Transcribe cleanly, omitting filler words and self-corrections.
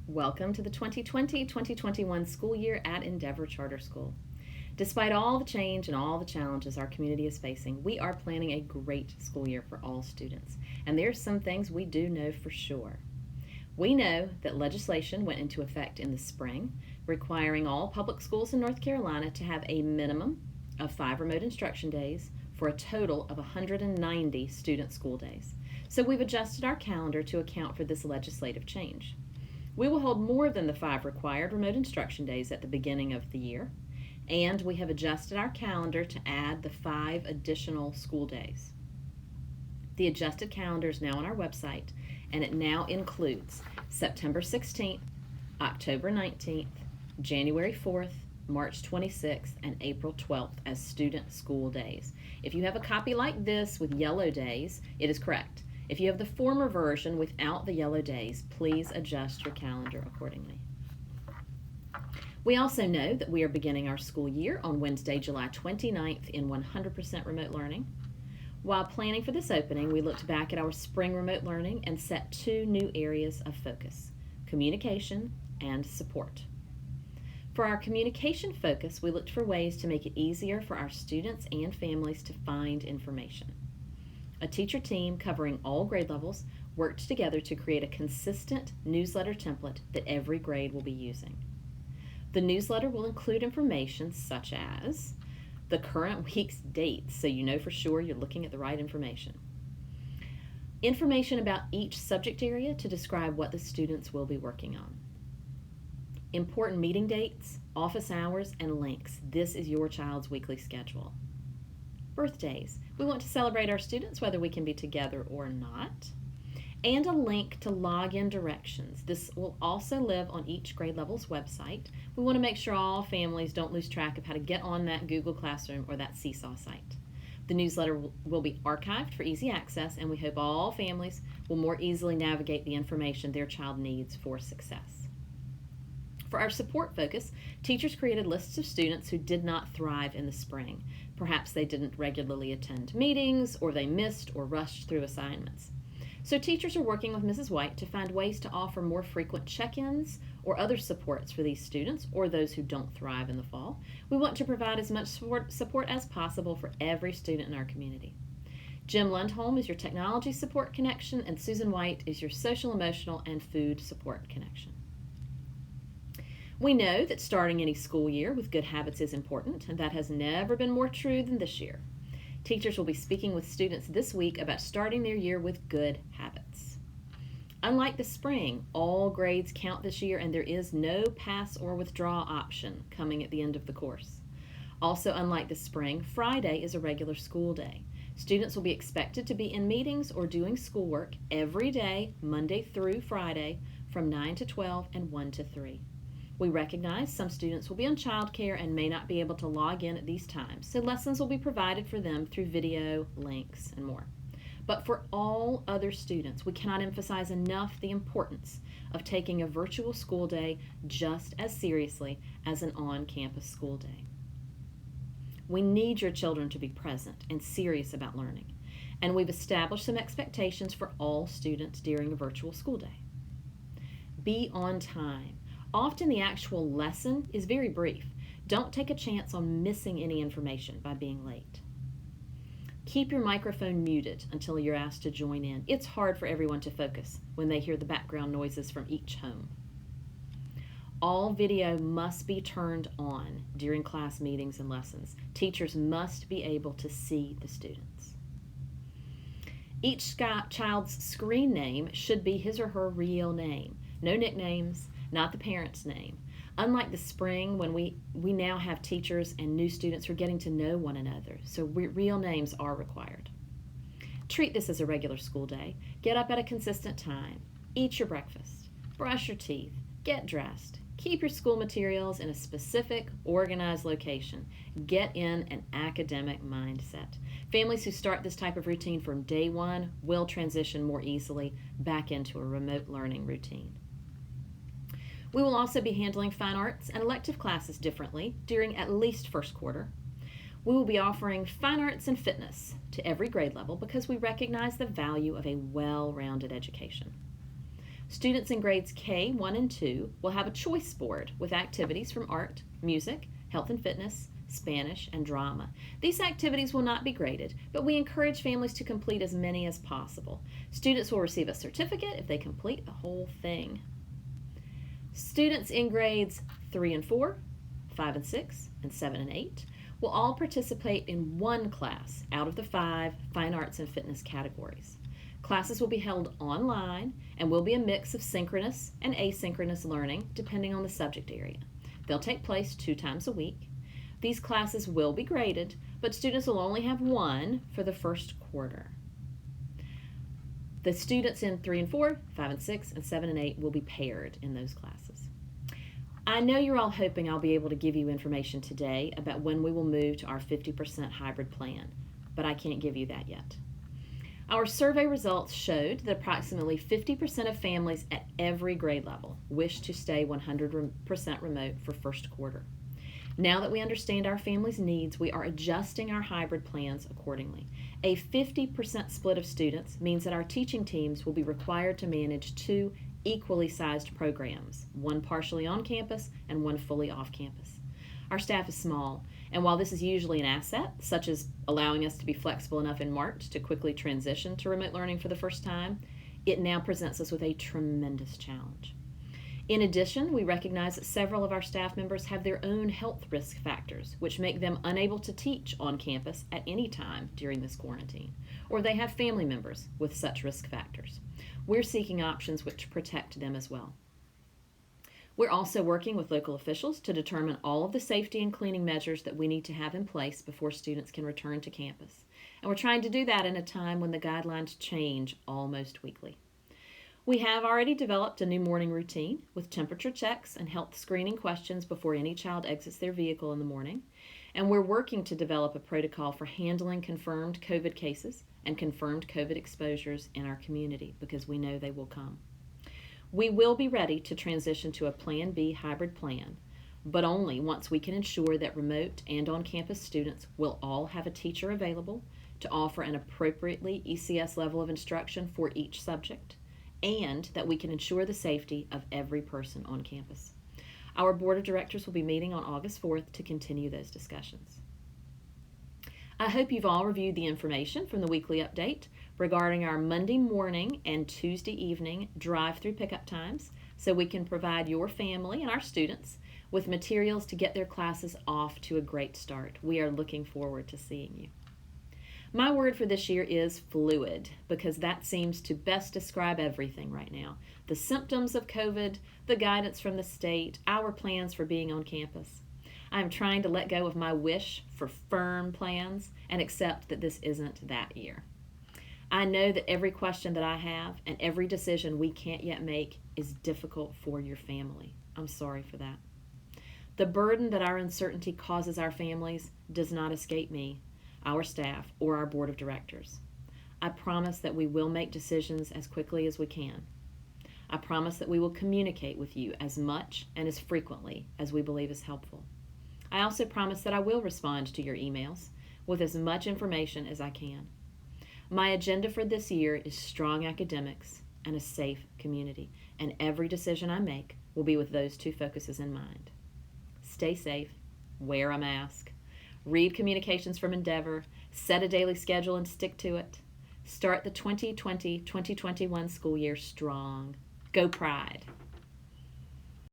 Welcome to the 2020-2021 school year at Endeavor Charter School. Despite all the change and all the challenges our community is facing, we are planning a great school year for all students. And there are some things we do know for sure. We know that legislation went into effect in the spring, requiring all public schools in North Carolina to have a minimum of 5 remote instruction days for a total of 190 student school days. So we've adjusted our calendar to account for this legislative change. We will hold more than the 5 required remote instruction days at the beginning of the year, and we have adjusted our calendar to add the 5 additional school days. The adjusted calendar is now on our website, and it now includes September 16th, October 19th, January 4th, March 26th, and April 12th as student school days. If you have a copy like this with yellow days, it is correct. If you have the former version without the yellow days, please adjust your calendar accordingly. We also know that we are beginning our school year on Wednesday, July 29th in 100% remote learning. While planning for this opening, we looked back at our spring remote learning and set 2 new areas of focus: communication and support. For our communication focus, we looked for ways to make it easier for our students and families to find information. A teacher team covering all grade levels worked together to create a consistent newsletter template that every grade will be using. The newsletter will include information such as the current week's dates, so you know for sure you're looking at the right information. Information about each subject area to describe what the students will be working on. Important meeting dates, office hours, and links. This is your child's weekly schedule. Birthdays. We want to celebrate our students whether we can be together or not. And a link to login directions. This will also live on each grade level's website. We want to make sure all families don't lose track of how to get on that Google Classroom or that Seesaw site. The newsletter will be archived for easy access, and we hope all families will more easily navigate the information their child needs for success. For our support focus, teachers created lists of students who did not thrive in the spring. Perhaps they didn't regularly attend meetings, or they missed or rushed through assignments. So teachers are working with Mrs. White to find ways to offer more frequent check-ins or other supports for these students or those who don't thrive in the fall. We want to provide as much support as possible for every student in our community. Jim Lundholm is your technology support connection, and Susan White is your social, emotional, and food support connection. We know that starting any school year with good habits is important, and that has never been more true than this year. Teachers will be speaking with students this week about starting their year with good habits. Unlike the spring, all grades count this year, and there is no pass or withdraw option coming at the end of the course. Also, unlike the spring, Friday is a regular school day. Students will be expected to be in meetings or doing schoolwork every day, Monday through Friday, from 9 to 12 and 1 to 3. We recognize some students will be on childcare and may not be able to log in at these times, so lessons will be provided for them through video, links, and more. But for all other students, we cannot emphasize enough the importance of taking a virtual school day just as seriously as an on-campus school day. We need your children to be present and serious about learning, and we've established some expectations for all students during a virtual school day. Be on time. Often the actual lesson is very brief. Don't take a chance on missing any information by being late. Keep your microphone muted until you're asked to join in. It's hard for everyone to focus when they hear the background noises from each home. All video must be turned on during class meetings and lessons. Teachers must be able to see the students. Each child's screen name should be his or her real name. No nicknames, not the parent's name. Unlike the spring, when we now have teachers and new students who are getting to know one another, so real names are required. Treat this as a regular school day. Get up at a consistent time. Eat your breakfast. Brush your teeth. Get dressed. Keep your school materials in a specific, organized location. Get in an academic mindset. Families who start this type of routine from day one will transition more easily back into a remote learning routine. We will also be handling fine arts and elective classes differently during at least first quarter. We will be offering fine arts and fitness to every grade level because we recognize the value of a well-rounded education. Students in grades K, 1, and 2 will have a choice board with activities from art, music, health and fitness, Spanish, and drama. These activities will not be graded, but we encourage families to complete as many as possible. Students will receive a certificate if they complete the whole thing. Students in grades 3 and 4, 5 and 6, and 7 and 8 will all participate in one class out of the 5 fine arts and fitness categories. Classes will be held online and will be a mix of synchronous and asynchronous learning depending on the subject area. They'll take place 2 times a week. These classes will be graded, but students will only have one for the first quarter. The students in 3 and 4, 5 and 6, and 7 and 8 will be paired in those classes. I know you're all hoping I'll be able to give you information today about when we will move to our 50% hybrid plan, but I can't give you that yet. Our survey results showed that approximately 50% of families at every grade level wish to stay 100% remote for first quarter. Now that we understand our families' needs, we are adjusting our hybrid plans accordingly. A 50% split of students means that our teaching teams will be required to manage 2 equally sized programs, one partially on campus and one fully off campus. Our staff is small, and while this is usually an asset, such as allowing us to be flexible enough in March to quickly transition to remote learning for the first time, it now presents us with a tremendous challenge. In addition, we recognize that several of our staff members have their own health risk factors, which make them unable to teach on campus at any time during this quarantine, or they have family members with such risk factors. We're seeking options which protect them as well. We're also working with local officials to determine all of the safety and cleaning measures that we need to have in place before students can return to campus. And we're trying to do that in a time when the guidelines change almost weekly. We have already developed a new morning routine with temperature checks and health screening questions before any child exits their vehicle in the morning. And we're working to develop a protocol for handling confirmed COVID cases and confirmed COVID exposures in our community because we know they will come. We will be ready to transition to a Plan B hybrid plan, but only once we can ensure that remote and on-campus students will all have a teacher available to offer an appropriately ECS level of instruction for each subject, and that we can ensure the safety of every person on campus. Our board of directors will be meeting on August 4th to continue those discussions. I hope you've all reviewed the information from the weekly update regarding our Monday morning and Tuesday evening drive-through pickup times so we can provide your family and our students with materials to get their classes off to a great start. We are looking forward to seeing you. My word for this year is fluid because that seems to best describe everything right now. The symptoms of COVID, the guidance from the state, our plans for being on campus. I'm trying to let go of my wish for firm plans and accept that this isn't that year. I know that every question that I have and every decision we can't yet make is difficult for your family. I'm sorry for that. The burden that our uncertainty causes our families does not escape me, our staff, or our board of directors. I promise that we will make decisions as quickly as we can. I promise that we will communicate with you as much and as frequently as we believe is helpful. I also promise that I will respond to your emails with as much information as I can. My agenda for this year is strong academics and a safe community, and every decision I make will be with those 2 focuses in mind. Stay safe, wear a mask, read communications from Endeavor, set a daily schedule and stick to it. Start the 2020-2021 school year strong. Go Pride!